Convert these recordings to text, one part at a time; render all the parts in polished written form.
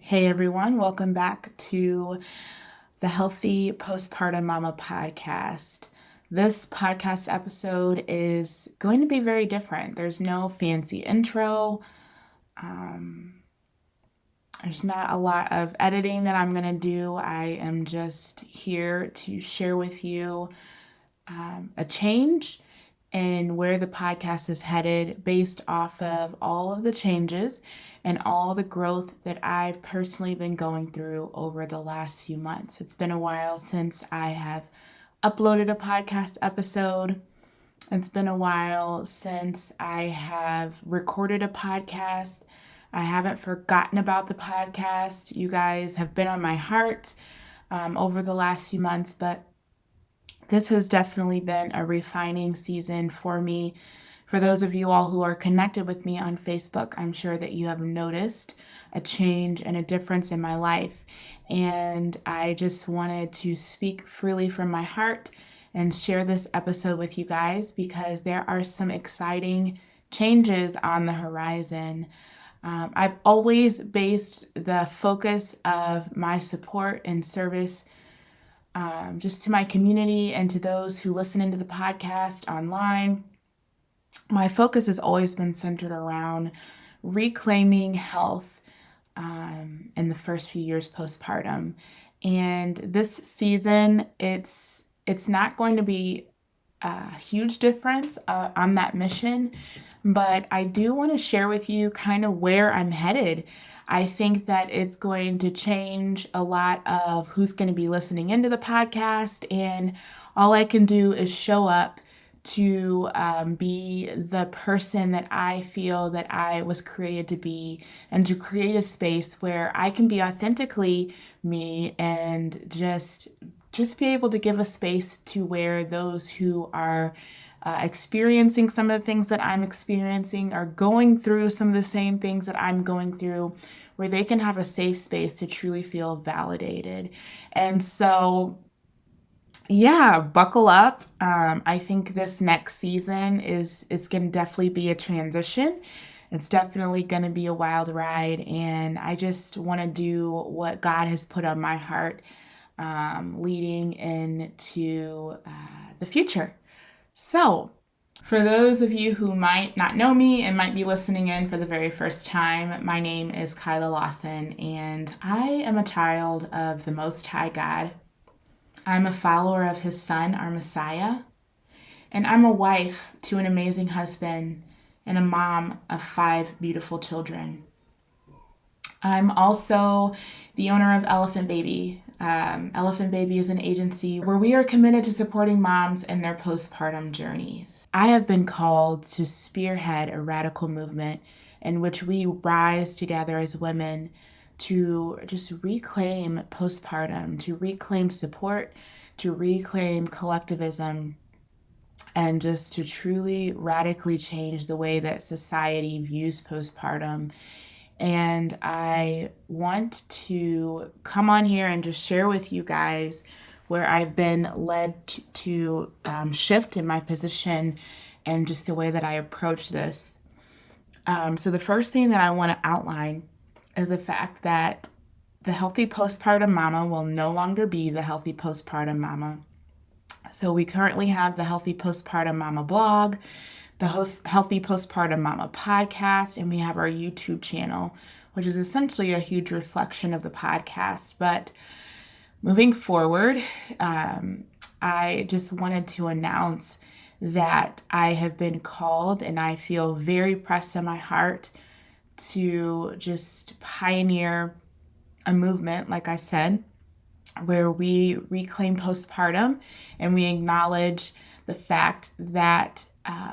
Hey everyone, welcome back to the Healthy Postpartum Mama Podcast. This podcast episode is going to be very different. There's no fancy intro. There's not a lot of editing that I'm going to do. I am just here to share with you a change in where the podcast is headed based off of all of the changes and all the growth that I've personally been going through over the last few months. It's been a while since I have uploaded a podcast episode. It's been a while since I have recorded a podcast. I haven't forgotten about the podcast. You guys have been on my heart over the last few months, but this has definitely been a refining season for me. For those of you all who are connected with me on Facebook, I'm sure that you have noticed a change and a difference in my life. And I just wanted to speak freely from my heart and share this episode with you guys because there are some exciting changes on the horizon. I've always based the focus of my support and service just to my community and to those who listen into the podcast online. My focus has always been centered around reclaiming health in the first few years postpartum. And this season, it's not going to be a huge difference on that mission, but I do want to share with you kind of where I'm headed. I think that it's going to change a lot of who's going to be listening into the podcast, and all I can do is show up to be the person that I feel that I was created to be, and to create a space where I can be authentically me and just be able to give a space to where those who are experiencing some of the things that I'm experiencing, are going through some of the same things that I'm going through, where they can have a safe space to truly feel validated. And so, yeah, buckle up. I think this next season is going to definitely be a transition. It's definitely going to be a wild ride. And I just want to do what God has put on my heart leading into the future. So, for those of you who might not know me and might be listening in for the very first time, my name is Kilah Lawson, and I am a child of the Most High God. I'm a follower of His Son, our Messiah, and I'm a wife to an amazing husband and a mom of 5 beautiful children. I'm also the owner of Elephant Baby. Elephant Baby is an agency where we are committed to supporting moms in their postpartum journeys. I have been called to spearhead a radical movement in which we rise together as women to just reclaim postpartum, to reclaim support, to reclaim collectivism, and just to truly radically change the way that society views postpartum. And I want to come on here and just share with you guys where I've been led to shift in my position and just the way that I approach this. So the first thing that I want to outline is the fact that the Healthy Postpartum Mama will no longer be the Healthy Postpartum Mama. So we currently have the Healthy Postpartum Mama blog, the Healthy Postpartum Mama podcast, and we have our YouTube channel, which is essentially a huge reflection of the podcast. But moving forward, I just wanted to announce that I have been called, and I feel very pressed in my heart to just pioneer a movement, like I said, where we reclaim postpartum and we acknowledge the fact that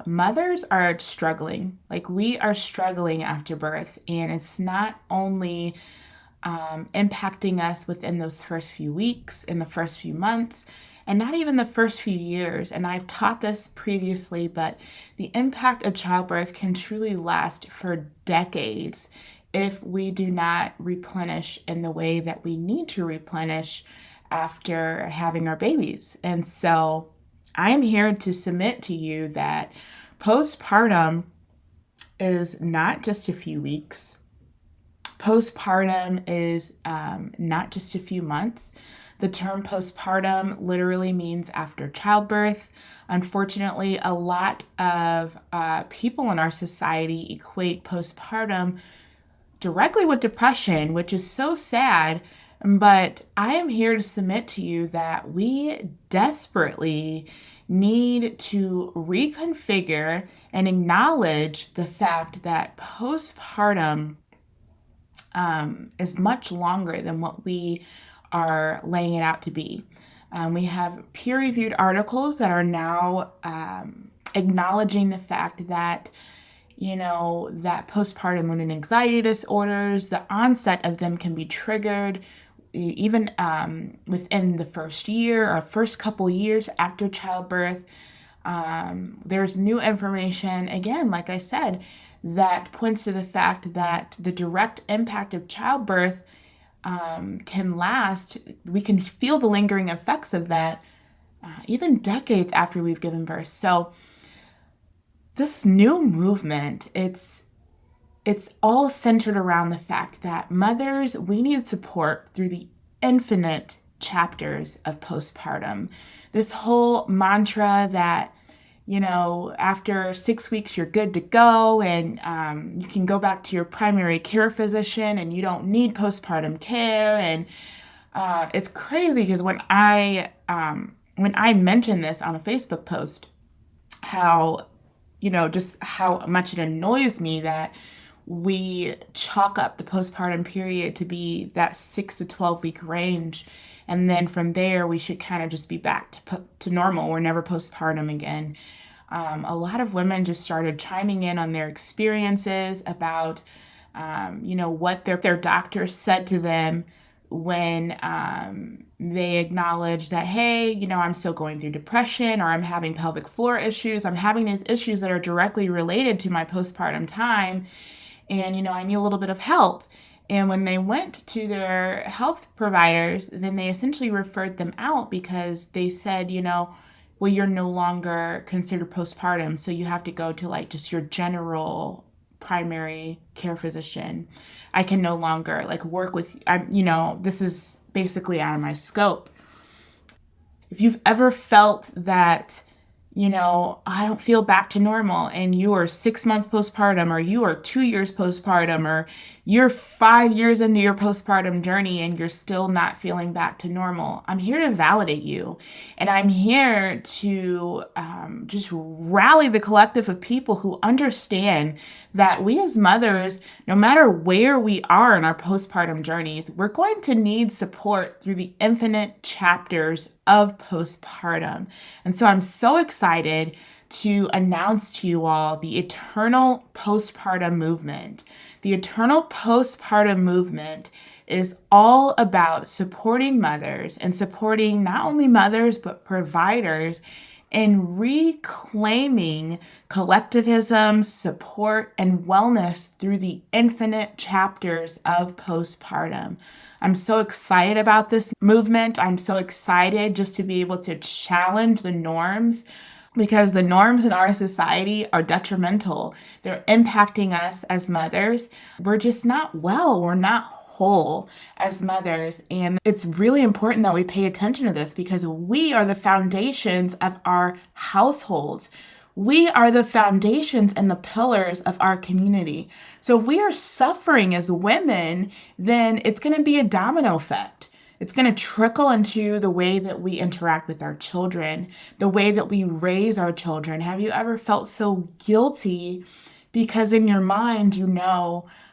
mothers are struggling. Like, we are struggling after birth, and it's not only impacting us within those first few weeks, in the first few months, and not even the first few years. And I've taught this previously, but the impact of childbirth can truly last for decades if we do not replenish in the way that we need to replenish after having our babies. And so I'm here to submit to you that postpartum is not just a few weeks Postpartum is not just a few months. The term postpartum literally means after childbirth. Unfortunately, a lot of people in our society equate postpartum directly with depression, which is so sad. But I am here to submit to you that we desperately need to reconfigure and acknowledge the fact that postpartum is much longer than what we are laying it out to be. We have peer-reviewed articles that are now acknowledging the fact that that postpartum mood and anxiety disorders, the onset of them can be triggered even within the first year or first couple years after childbirth. There's new information, again, like I said, that points to the fact that the direct impact of childbirth can last. We can feel the lingering effects of that even decades after we've given birth. So this new movement, it's all centered around the fact that mothers, we need support through the infinite chapters of postpartum. This whole mantra that, after 6 weeks, you're good to go and you can go back to your primary care physician and you don't need postpartum care. And it's crazy because when I mentioned this on a Facebook post, how, just how much it annoys me that we chalk up the postpartum period to be that 6 to 12 week range. And then from there, we should kind of just be back to normal. We're never postpartum again. A lot of women just started chiming in on their experiences about, what their doctor said to them when they acknowledge that, hey, I'm still going through depression, or I'm having pelvic floor issues. I'm having these issues that are directly related to my postpartum time. And, I need a little bit of help. And when they went to their health providers, then they essentially referred them out because they said, well, you're no longer considered postpartum. So you have to go to just your general primary care physician. I can no longer work with, this is basically out of my scope. If you've ever felt that, I don't feel back to normal, and you are 6 months postpartum, or you are 2 years postpartum, or you're 5 years into your postpartum journey and you're still not feeling back to normal, I'm here to validate you. And I'm here to just rally the collective of people who understand that we as mothers, no matter where we are in our postpartum journeys, we're going to need support through the infinite chapters of postpartum. And so I'm so excited to announce to you all the Eternal Postpartum Movement. The Eternal Postpartum Movement is all about supporting mothers and supporting not only mothers, but providers in reclaiming collectivism, support, and wellness through the infinite chapters of postpartum. I'm so excited about this movement. I'm so excited just to be able to challenge the norms, because the norms in our society are detrimental. They're impacting us as mothers. We're just not well. We're not whole as mothers. And it's really important that we pay attention to this, because we are the foundations of our households. We are the foundations and the pillars of our community. So if we are suffering as women, then it's going to be a domino effect. It's going to trickle into the way that we interact with our children, the way that we raise our children. Have you ever felt so guilty because in your mind,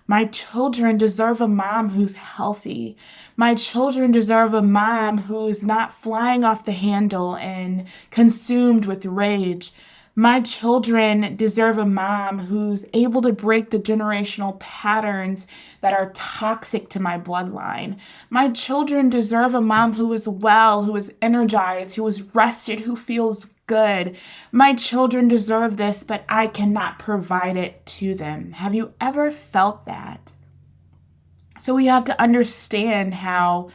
my children deserve a mom who's healthy. My children deserve a mom who is not flying off the handle and consumed with rage. My children deserve a mom who's able to break the generational patterns that are toxic to my bloodline. My children deserve a mom who is well, who is energized, who is rested, who feels good. My children deserve this, but I cannot provide it to them. Have you ever felt that? So we have to understand how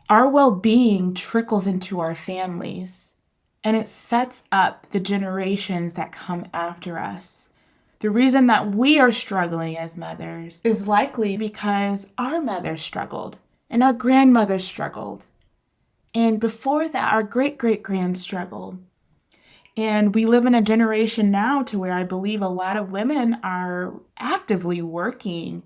our well-being trickles into our families, and it sets up the generations that come after us. The reason that we are struggling as mothers is likely because our mothers struggled and our grandmothers struggled. And before that, our great-great-grands struggled. And we live in a generation now to where I believe a lot of women are actively working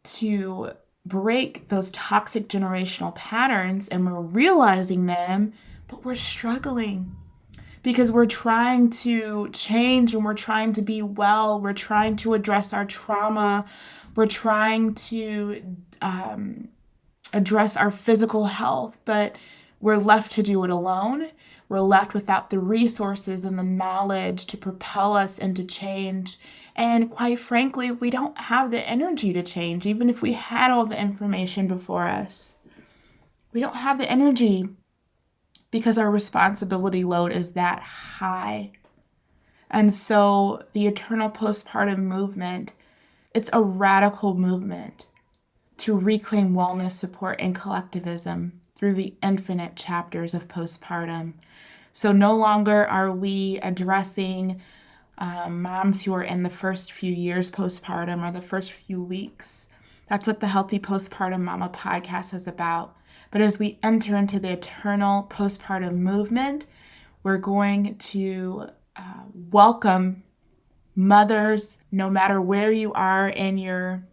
to break those toxic generational patterns, and we're realizing them, but we're struggling because we're trying to change and we're trying to be well. We're trying to address our trauma. We're trying to address our physical health, but we're left to do it alone. We're left without the resources and the knowledge to propel us into change. And quite frankly, we don't have the energy to change, even if we had all the information before us. We don't have the energy because our responsibility load is that high. And so the Eternal Postpartum movement, it's a radical movement to reclaim wellness, support, and collectivism through the infinite chapters of postpartum. So no longer are we addressing moms who are in the first few years postpartum or the first few weeks. That's what the Healthy Postpartum Mama Podcast is about. But as we enter into the Eternal Postpartum movement, we're going to welcome mothers, no matter where you are in your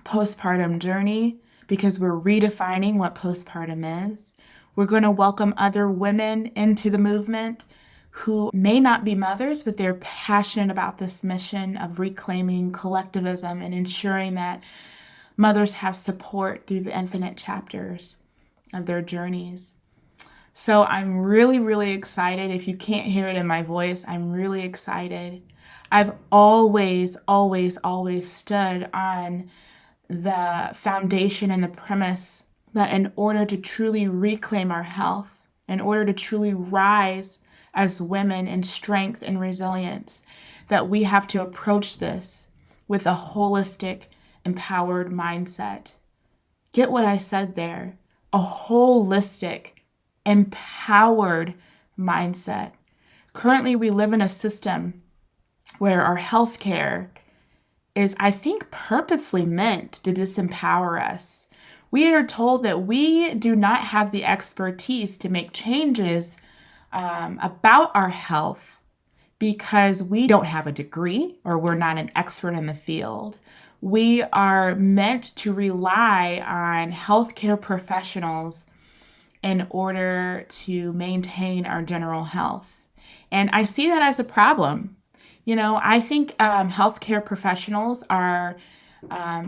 postpartum journey, because we're redefining what postpartum is. We're going to welcome other women into the movement who may not be mothers, but they're passionate about this mission of reclaiming collectivism and ensuring that mothers have support through the infinite chapters of their journeys. So I'm really, really excited. If you can't hear it in my voice, I'm really excited. I've always stood on the foundation and the premise that in order to truly reclaim our health, in order to truly rise as women in strength and resilience, that we have to approach this with a holistic, empowered mindset. Get what I said there? A holistic, empowered mindset. Currently, we live in a system where our healthcare is, I think, purposely meant to disempower us. We are told that we do not have the expertise to make changes about our health because we don't have a degree or we're not an expert in the field. We are meant to rely on healthcare professionals in order to maintain our general health. And I see that as a problem. You know, I think healthcare professionals are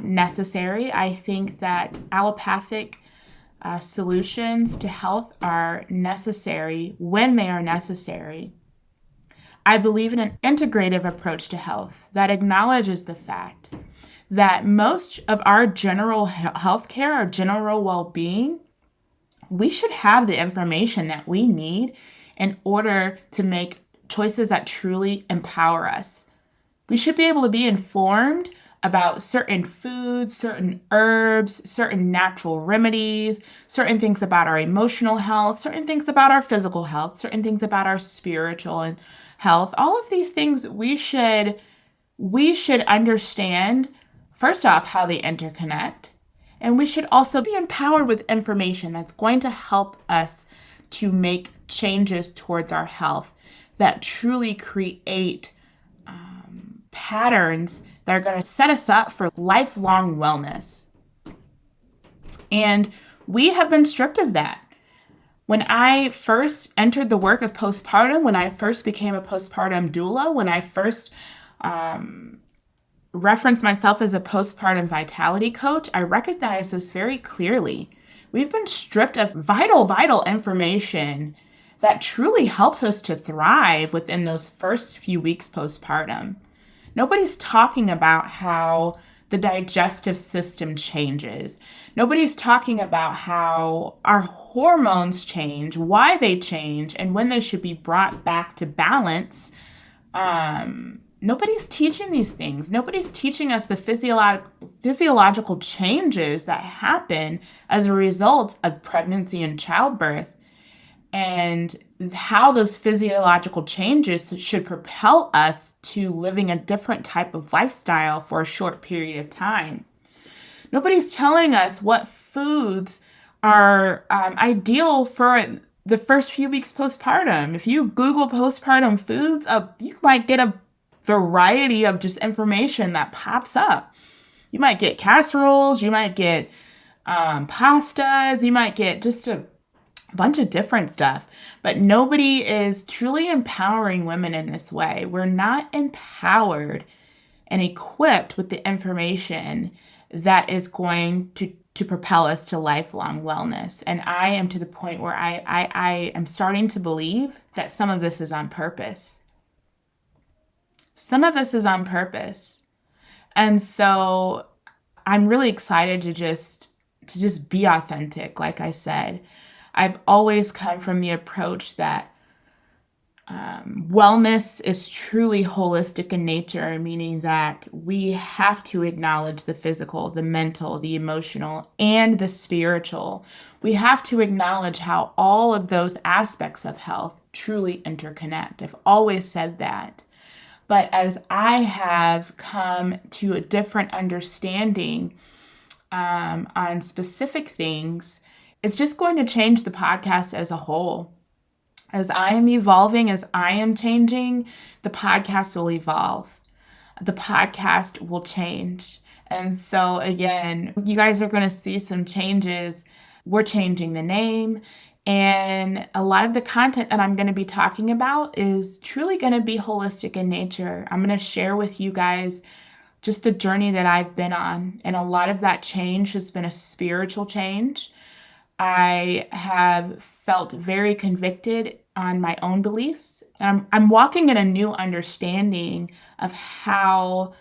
necessary. I think that allopathic solutions to health are necessary when they are necessary. I believe in an integrative approach to health that acknowledges the fact that most of our general health care, our general well-being, we should have the information that we need in order to make choices that truly empower us. We should be able to be informed about certain foods, certain herbs, certain natural remedies, certain things about our emotional health, certain things about our physical health, certain things about our spiritual health. All of these things we should understand, first off, how they interconnect. And we should also be empowered with information that's going to help us to make changes towards our health that truly create patterns that are going to set us up for lifelong wellness. And we have been stripped of that. When I first entered the work of postpartum, when I first became a postpartum doula, when I first referenced myself as a postpartum vitality coach, I recognized this very clearly. We've been stripped of vital information that truly helps us to thrive within those first few weeks postpartum. Nobody's talking about how the digestive system changes. Nobody's talking about how our hormones change, why they change, and when they should be brought back to balance. Nobody's teaching these things. Nobody's teaching us the physiological changes that happen as a result of pregnancy and childbirth. And how those physiological changes should propel us to living a different type of lifestyle for a short period of time. Nobody's telling us what foods are ideal for the first few weeks postpartum. If you Google postpartum foods, you might get a variety of just information that pops up. You might get casseroles, you might get pastas, you might get just a bunch of different stuff, but nobody is truly empowering women in this way. We're not empowered and equipped with the information that is going to propel us to lifelong wellness. And I am to the point where I am starting to believe that some of this is on purpose. Some of this is on purpose. And so I'm really excited to just be authentic. Like I said, I've always come from the approach that wellness is truly holistic in nature, meaning that we have to acknowledge the physical, the mental, the emotional, and the spiritual. We have to acknowledge how all of those aspects of health truly interconnect. I've always said that. But as I have come to a different understanding on specific things, it's just going to change the podcast as a whole. As I am evolving, as I am changing, the podcast will evolve. The podcast will change. And so again, you guys are going to see some changes. We're changing the name. And a lot of the content that I'm going to be talking about is truly going to be holistic in nature. I'm going to share with you guys just the journey that I've been on. And a lot of that change has been a spiritual change. I have felt very convicted on my own beliefs. And I'm walking in a new understanding of how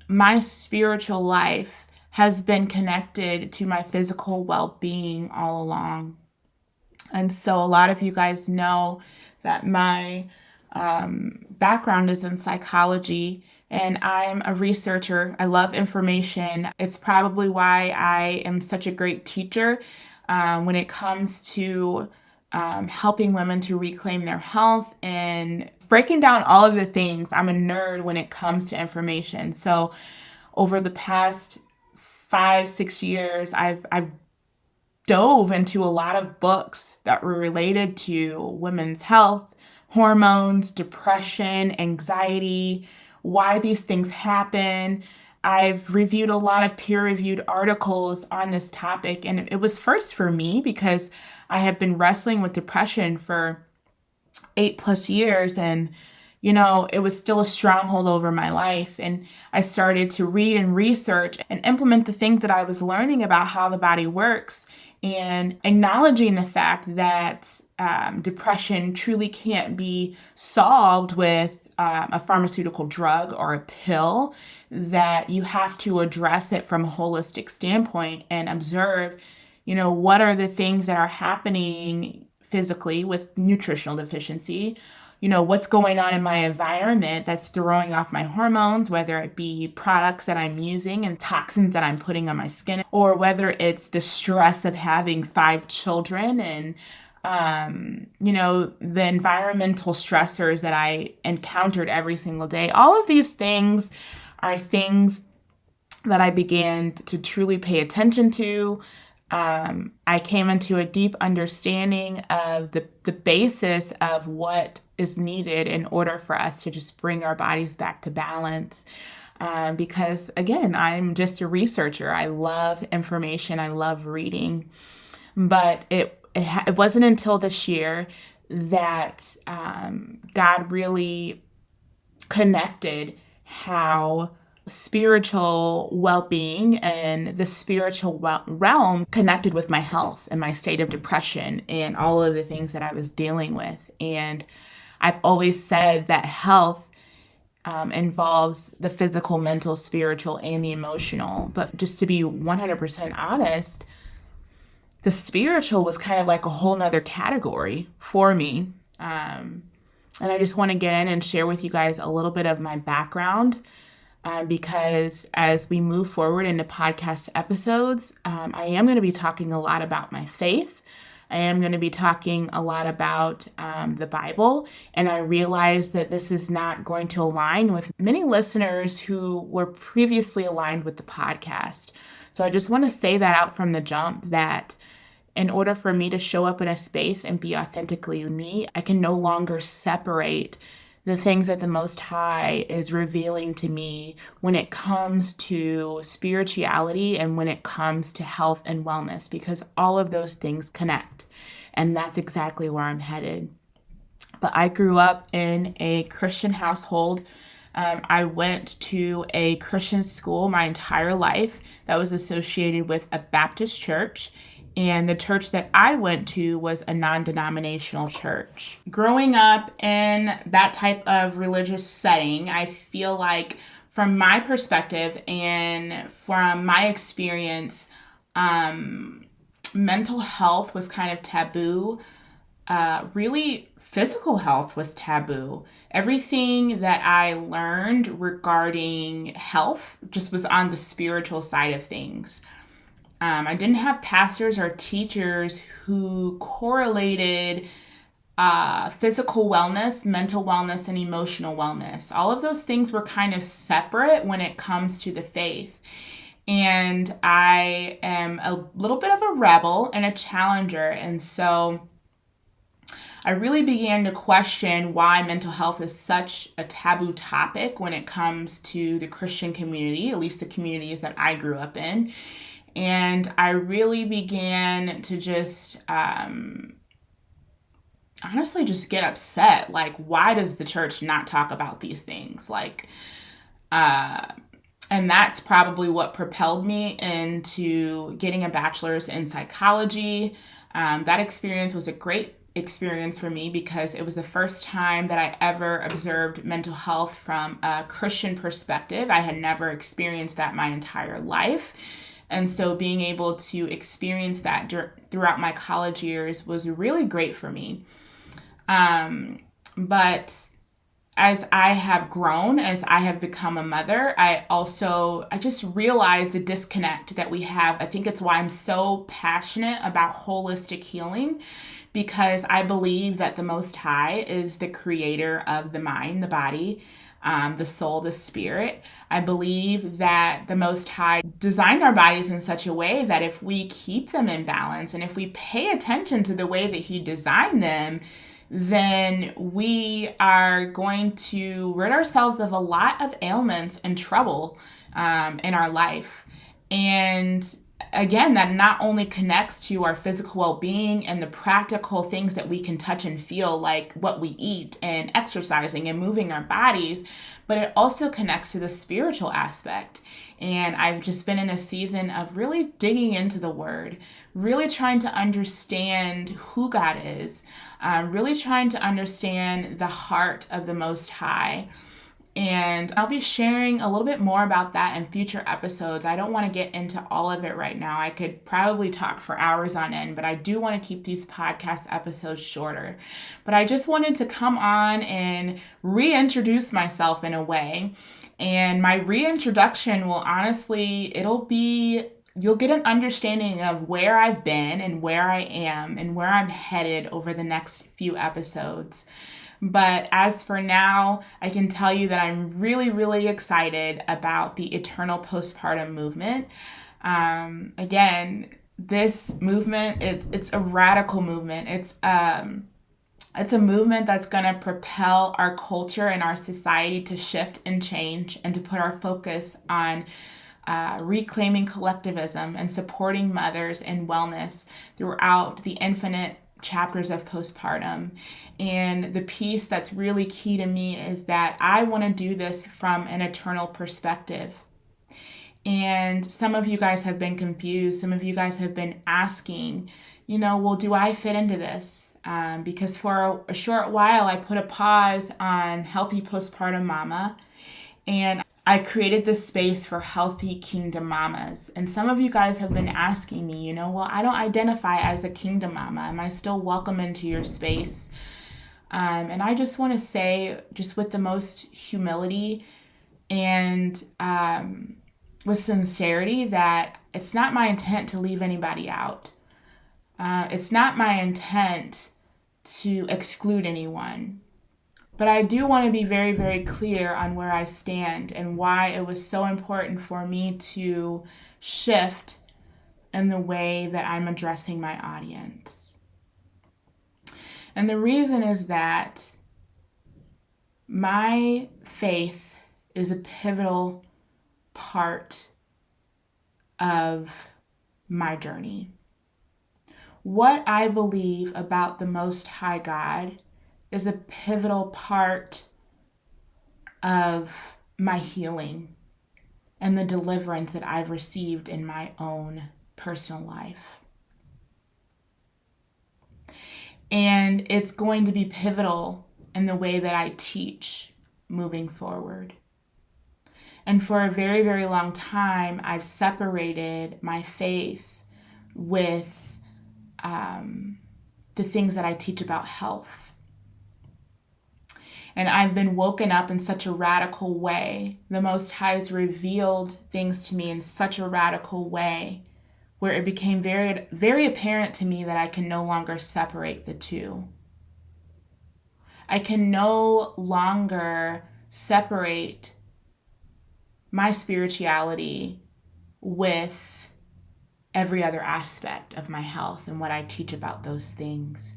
my spiritual life has been connected to my physical well-being all along. And so a lot of you guys know that my background is in psychology, and I'm a researcher. I love information. It's probably why I am such a great teacher when it comes to helping women to reclaim their health and breaking down all of the things. I'm a nerd when it comes to information. So over the past 5-6 years, I've dove into a lot of books that were related to women's health, hormones, depression, anxiety, why these things happen. I've reviewed a lot of peer-reviewed articles on this topic, and it was first for me because I had been wrestling with depression for 8+ years, and it was still a stronghold over my life. And I started to read and research and implement the things that I was learning about how the body works, and acknowledging the fact that depression truly can't be solved with a pharmaceutical drug or a pill, that you have to address it from a holistic standpoint and observe, what are the things that are happening physically with nutritional deficiency, what's going on in my environment that's throwing off my hormones, whether it be products that I'm using and toxins that I'm putting on my skin, or whether it's the stress of having 5 children and the environmental stressors that I encountered every single day. All of these things are things that I began to truly pay attention to. I came into a deep understanding of the basis of what is needed in order for us to just bring our bodies back to balance. Because again, I'm just a researcher. I love information. I love reading. But it wasn't until this year that God really connected how spiritual well-being and the spiritual realm connected with my health and my state of depression and all of the things that I was dealing with. And I've always said that health involves the physical, mental, spiritual, and the emotional. But just to be 100% honest, the spiritual was kind of like a whole nother category for me. And I just want to get in and share with you guys a little bit of my background. Because as we move forward into podcast episodes, I am going to be talking a lot about my faith. I am going to be talking a lot about the Bible, and I realize that this is not going to align with many listeners who were previously aligned with the podcast. So I just want to say that out from the jump, that in order for me to show up in a space and be authentically me, I can no longer separate the things that the Most High is revealing to me when it comes to spirituality and when it comes to health and wellness, because all of those things connect. And that's exactly where I'm headed. But I grew up in a Christian household. I went to a Christian school my entire life that was associated with a Baptist church. And the church that I went to was a non-denominational church. Growing up in that type of religious setting, I feel like from my perspective and from my experience, mental health was kind of taboo. Really, physical health was taboo. Everything that I learned regarding health just was on the spiritual side of things. I didn't have pastors or teachers who correlated physical wellness, mental wellness, and emotional wellness. All of those things were kind of separate when it comes to the faith. And I am a little bit of a rebel and a challenger. And so I really began to question why mental health is such a taboo topic when it comes to the Christian community, at least the communities that I grew up in. And I really began to just honestly just get upset. Like, why does the church not talk about these things? And that's probably what propelled me into getting a bachelor's in psychology. That experience was a great experience for me because it was the first time that I ever observed mental health from a Christian perspective. I had never experienced that my entire life. And so being able to experience that throughout my college years was really great for me. But as I have grown, as I have become a mother, I just realized the disconnect that we have. I think it's why I'm so passionate about holistic healing, because I believe that the Most High is the creator of the mind, the body, the soul, the spirit. I believe that the Most High designed our bodies in such a way that if we keep them in balance and if we pay attention to the way that He designed them, then we are going to rid ourselves of a lot of ailments and trouble in our life. And again, that not only connects to our physical well-being and the practical things that we can touch and feel, like what we eat and exercising and moving our bodies, but it also connects to the spiritual aspect. And I've just been in a season of really digging into the Word, really trying to understand who God is, really trying to understand the heart of the Most High. And I'll be sharing a little bit more about that in future episodes. I don't want to get into all of it right now. I could probably talk for hours on end, but I do want to keep these podcast episodes shorter. But I just wanted to come on and reintroduce myself in a way. And my reintroduction will you'll get an understanding of where I've been and where I am and where I'm headed over the next few episodes. But as for now, I can tell you that I'm really, really excited about the Eternal Postpartum movement. Again, this movement, it's a radical movement. It's a movement that's going to propel our culture and our society to shift and change and to put our focus on reclaiming collectivism and supporting mothers in wellness throughout the infinite chapters of postpartum. And the piece that's really key to me is that I want to do this from an eternal perspective. And some of you guys have been confused. Some of you guys have been asking, well, do I fit into this? Because for a short while, I put a pause on Healthy Postpartum Mama, and I created this space for healthy kingdom mamas. And some of you guys have been asking me, well, I don't identify as a kingdom mama. Am I still welcome into your space? And I just want to say, just with the most humility and with sincerity, that it's not my intent to leave anybody out. It's not my intent to exclude anyone, but I do want to be very, very clear on where I stand and why it was so important for me to shift in the way that I'm addressing my audience. And the reason is that my faith is a pivotal part of my journey. What I believe about the Most High God is a pivotal part of my healing and the deliverance that I've received in my own personal life. And it's going to be pivotal in the way that I teach moving forward. And for a very, very long time, I've separated my faith with the things that I teach about health. And I've been woken up in such a radical way. The Most High has revealed things to me in such a radical way where it became very, very apparent to me that I can no longer separate the two. I can no longer separate my spirituality with every other aspect of my health and what I teach about those things.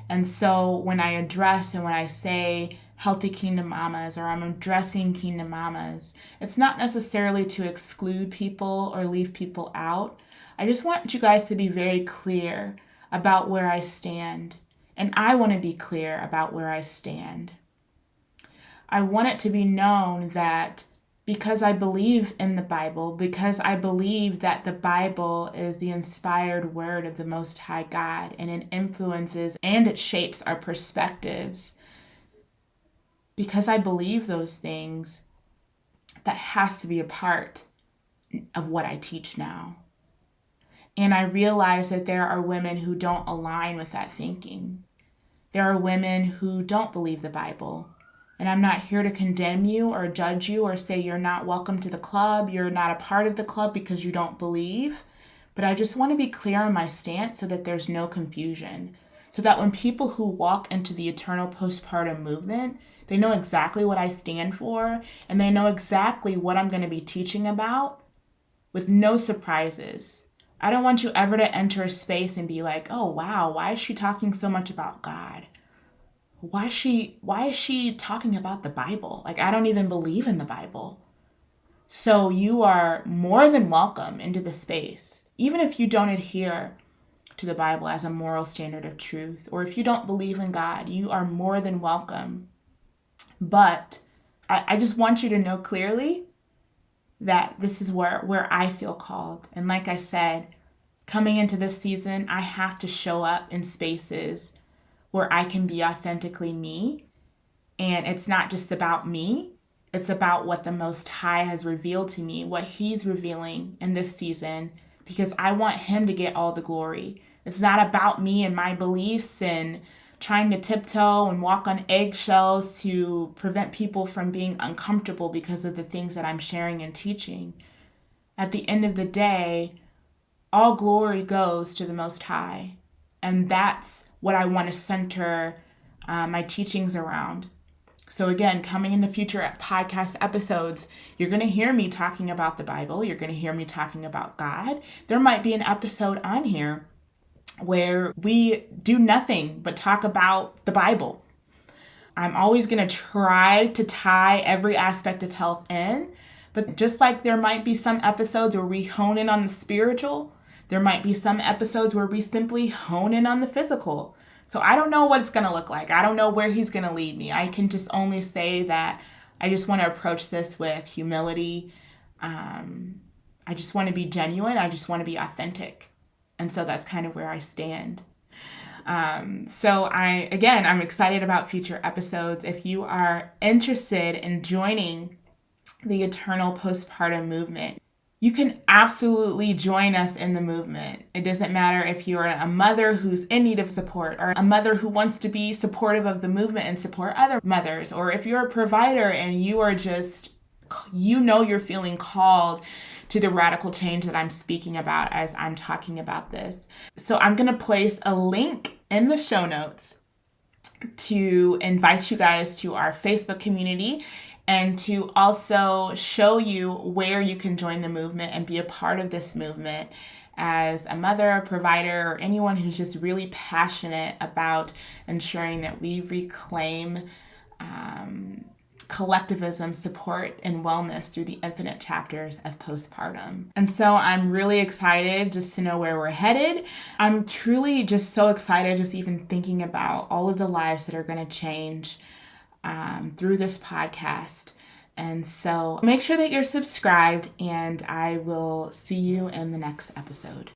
And so when I address and when I say Healthy Kingdom Mamas, or I'm addressing Kingdom Mamas, it's not necessarily to exclude people or leave people out. I just want you guys to be very clear about where I stand. And I want to be clear about where I stand. I want it to be known that because I believe in the Bible, because I believe that the Bible is the inspired word of the Most High God, and it influences and it shapes our perspectives, because I believe those things, that has to be a part of what I teach now. And I realize that there are women who don't align with that thinking. There are women who don't believe the Bible. And I'm not here to condemn you or judge you or say you're not welcome to the club, you're not a part of the club because you don't believe. But I just want to be clear on my stance so that there's no confusion. So that when people who walk into the Eternal Postpartum movement, they know exactly what I stand for and they know exactly what I'm going to be teaching about with no surprises. I don't want you ever to enter a space and be like, oh wow, why is she talking so much about God? Why is she talking about the Bible? Like, I don't even believe in the Bible. So you are more than welcome into the space. Even if you don't adhere to the Bible as a moral standard of truth, or if you don't believe in God, you are more than welcome. But I just want you to know clearly that this is where I feel called. And like I said, coming into this season, I have to show up in spaces where I can be authentically me. And it's not just about me. It's about what the Most High has revealed to me, what He's revealing in this season, because I want Him to get all the glory. It's not about me and my beliefs and trying to tiptoe and walk on eggshells to prevent people from being uncomfortable because of the things that I'm sharing and teaching. At the end of the day, all glory goes to the Most High. And that's what I want to center my teachings around. So again, coming into future podcast episodes, you're going to hear me talking about the Bible. You're going to hear me talking about God. There might be an episode on here where we do nothing but talk about the Bible. I'm always going to try to tie every aspect of health in. But just like there might be some episodes where we hone in on the spiritual, there might be some episodes where we simply hone in on the physical. So I don't know what it's going to look like. I don't know where He's going to lead me. I can just only say that I just want to approach this with humility. I just want to be genuine. I just want to be authentic. And so that's kind of where I stand. So I'm excited about future episodes. If you are interested in joining the Eternal Postpartum movement, you can absolutely join us in the movement. It doesn't matter if you're a mother who's in need of support or a mother who wants to be supportive of the movement and support other mothers, or if you're a provider and you are just, you're feeling called to the radical change that I'm speaking about as I'm talking about this. So I'm going to place a link in the show notes to invite you guys to our Facebook community and to also show you where you can join the movement and be a part of this movement as a mother, a provider, or anyone who's just really passionate about ensuring that we reclaim collectivism, support, and wellness through the infinite chapters of postpartum. And so I'm really excited just to know where we're headed. I'm truly just so excited just even thinking about all of the lives that are going to change through this podcast. And so make sure that you're subscribed, and I will see you in the next episode.